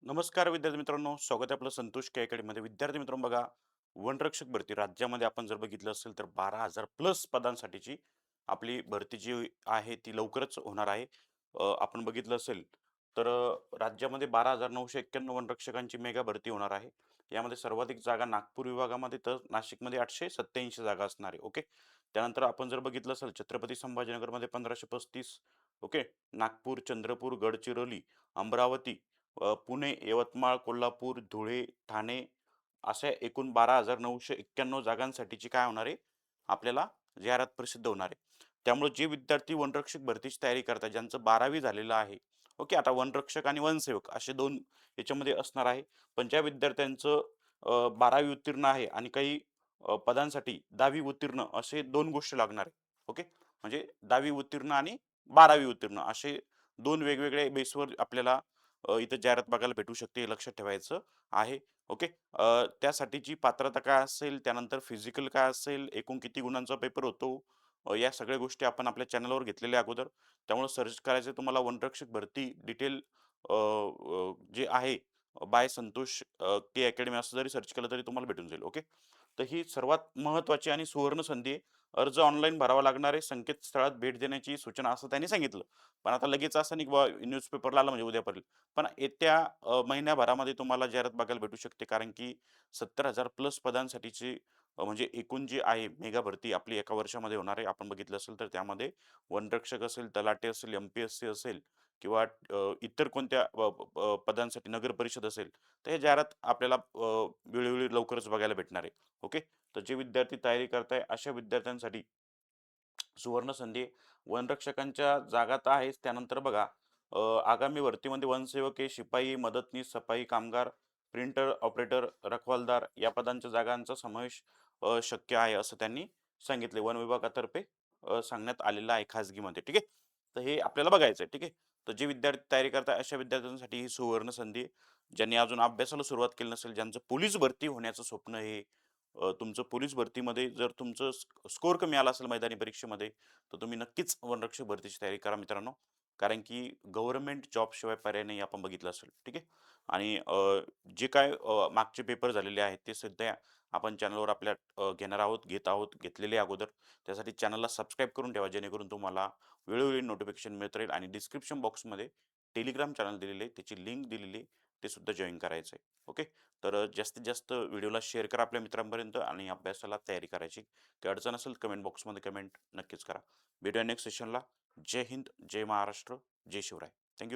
नमस्कार विद्यार्थी मित्रांनो, स्वागत आहे आपलं संतोष के अकॅडमीमध्ये. विद्यार्थी मित्रांनो बघा, वनरक्षक भरती राज्यामध्ये आपण जर बघितलं असेल तर 12,000 प्लस पदांसाठीची आपली भरती जी आहे ती लवकरच होणार आहे. आपण बघितलं असेल तर राज्यामध्ये 12,991 वनरक्षकांची मेगा भरती होणार आहे. यामध्ये सर्वाधिक जागा नागपूर विभागामध्ये तर नाशिकमध्ये 887 जागा असणार आहे. ओके. त्यानंतर आपण जर बघितलं असेल छत्रपती संभाजीनगरमध्ये 1535, ओके. नागपूर, चंद्रपूर, गडचिरोली, अमरावती, पुणे, यवतमाळ, कोल्हापूर, धुळे, ठाणे अशा एकूण 12,991 जागांसाठीची काय होणार आहे, आपल्याला जाहिरात प्रसिद्ध होणार आहे. त्यामुळे जे विद्यार्थी वनरक्षक भरतीची तयारी करतात, ज्यांचं 12वी झालेलं आहे, ओके. आता वनरक्षक आणि वनसेवक असे 2 याच्यामध्ये असणार आहे. पण ज्या विद्यार्थ्यांचं 12वी उत्तीर्ण आहे आणि काही पदांसाठी 10वी उत्तीर्ण असे 2 गोष्टी लागणार आहे. ओके. म्हणजे 10वी उत्तीर्ण आणि 12वी उत्तीर्ण असे 2 वेगवेगळे बेसवर आपल्याला इथं जाहिरात बघायला भेटू शकते, हे लक्षात ठेवायचं आहे. ओके. त्यासाठीची पात्रता काय असेल, त्यानंतर फिजिकल काय असेल, एकूण किती गुणांचा पेपर होतो, या सगळ्या गोष्टी आपण आपल्या चॅनलवर घेतलेल्या अगोदर. त्यामुळे सर्च करायचं तुम्हाला वनरक्षक भरती डिटेल जे आहे बाय संतोष के अकॅडमी असं जरी सर्च केलं तरी तुम्हाला भेटून जाईल. ओके. तर ही सर्वात महत्त्वाची आणि सुवर्ण संधी आहे. अर्ज ऑनलाईन भरावा लागणार आहे. संकेतस्थळात भेट देण्याची सूचना असं त्यांनी सांगितलं. पण आता लगेच असं नाही की बाबा न्यूजपेपरला आलं म्हणजे उद्यापर्यंत. पण येत्या महिन्याभरामध्ये तुम्हाला जाहिरात बघायला भेटू शकते. कारण की 70,000 प्लस पदांसाठीची म्हणजे एकूण जी आहे मेगा भरती आपली एका वर्षामध्ये होणार आहे. आपण बघितलं असेल तर त्यामध्ये वनरक्षक असेल, तलाठी असेल, एम-पी-एस-सी असेल किंवा इतर कोणत्या पदांसाठी नगर परिषद असेल, तर हे जाहिरात आपल्याला वेळोवेळी लवकरच बघायला भेटणार आहे. ओके. तर जे विद्यार्थी तयारी करताय अशा विद्यार्थ्यांसाठी सुवर्ण संधी आहे. वनरक्षकांच्या जागा तर आहेच. त्यानंतर बघा, आगामी भरतीमध्ये वनसेवक आहे, शिपाई, मदतनीस, सफाई कामगार, प्रिंटर ऑपरेटर, रखवालदार या पदांच्या जागांचा समावेश शक्य आहे असं त्यांनी सांगितले. वन विभागातर्फे सांगण्यात आलेलं आहे खाजगीमध्ये. ठीक आहे. तर हे आपल्याला बघायचं आहे. ठीक आहे. तर जे विद्यार्थी तयारी करतात अशा विद्यार्थ्यांसाठी ही सुवर्ण संधी आहे. ज्यांनी अजून अभ्यासाला सुरुवात केली नसेल, ज्यांचं पोलीस भरती होण्याचं स्वप्न आहे, तुमचं पोलीस भरतीमध्ये जर तुमचं स्कोर कमी आला असेल मैदानी परीक्षेमध्ये, तर तुम्ही नक्कीच वनरक्षक भरतीची तयारी करा मित्रांनो. कारण की गव्हर्नमेंट जॉबशिवाय पर्याय नाही आपण बघितलं असेल. ठीक आहे. आणि जे काय मागचे पेपर झालेले आहेत ते सध्या आपण चॅनलवर आपल्या घेणार आहोत, घेत आहोत, घेतलेले अगोदर. त्यासाठी चॅनलला सबस्क्राईब करून ठेवा जेणेकरून तुम्हाला वेळोवेळी नोटिफिकेशन मिळत राहील आणि डिस्क्रिप्शन बॉक्समध्ये टेलिग्राम चॅनल दिलेले आहे, त्याची लिंक दिलेली आहे, ते सुद्धा जॉइन करायचं आहे. ओके. तर जास्तीत जास्त व्हिडिओला शेअर करा आपल्या मित्रांपर्यंत आणि अभ्यासाला तयारी करायची. काही अडचण असेल कमेंट बॉक्समध्ये कमेंट नक्कीच करा. भेटूया नेक्स्ट सेशनला. जय हिंद, जय महाराष्ट्र, जय शिवराय. थँक